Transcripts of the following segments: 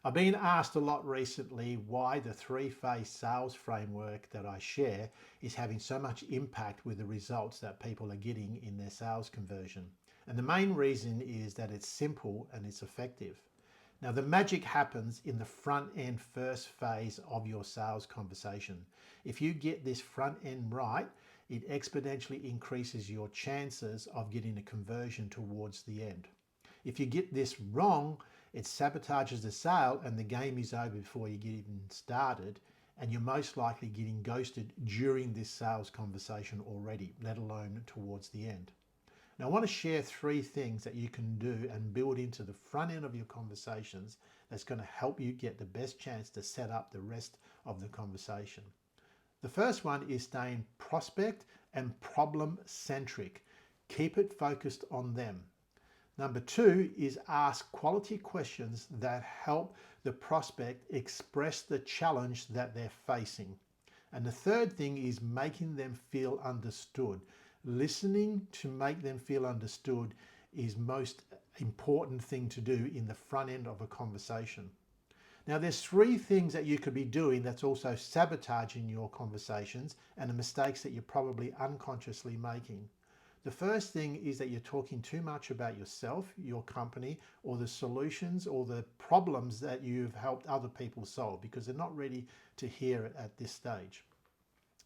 I've been asked a lot recently why the three-phase sales framework that I share is having so much impact with the results that people are getting in their sales conversion. And the main reason is that it's simple and it's effective. Now, the magic happens in the front end first phase of your sales conversation. If you get this front end right, it exponentially increases your chances of getting a conversion towards the end. If you get this wrong, it sabotages the sale and the game is over before you get even started, and you're most likely getting ghosted during this sales conversation already, let alone towards the end. Now, I want to share three things that you can do and build into the front end of your conversations that's going to help you get the best chance to set up the rest of the conversation. The first one is staying prospect and problem centric. Keep it focused on them. Number two is ask quality questions that help the prospect express the challenge that they're facing. And the third thing is making them feel understood. Listening to make them feel understood is most important thing to do in the front end of a conversation. Now, there's three things that you could be doing that's also sabotaging your conversations and the mistakes that you're probably unconsciously making. The first thing is that you're talking too much about yourself, your company, or the solutions or the problems that you've helped other people solve because they're not ready to hear it at this stage.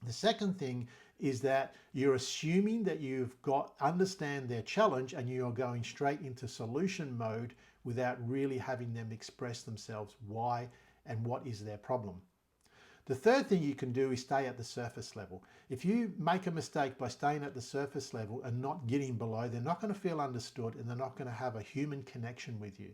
The second thing is that you're assuming that you've understand their challenge and you're going straight into solution mode without really having them express themselves why and what is their problem. The third thing you can do is stay at the surface level. If you make a mistake by staying at the surface level and not getting below, they're not going to feel understood and they're not going to have a human connection with you.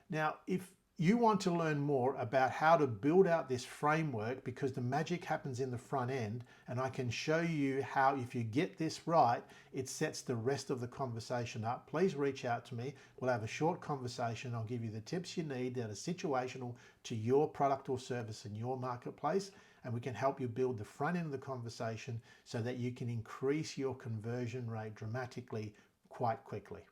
Now, if you want to learn more about how to build out this framework, because the magic happens in the front end, and I can show you how if you get this right, it sets the rest of the conversation up, please reach out to me. We'll have a short conversation. I'll give you the tips you need that are situational to your product or service in your marketplace, and we can help you build the front end of the conversation so that you can increase your conversion rate dramatically quite quickly.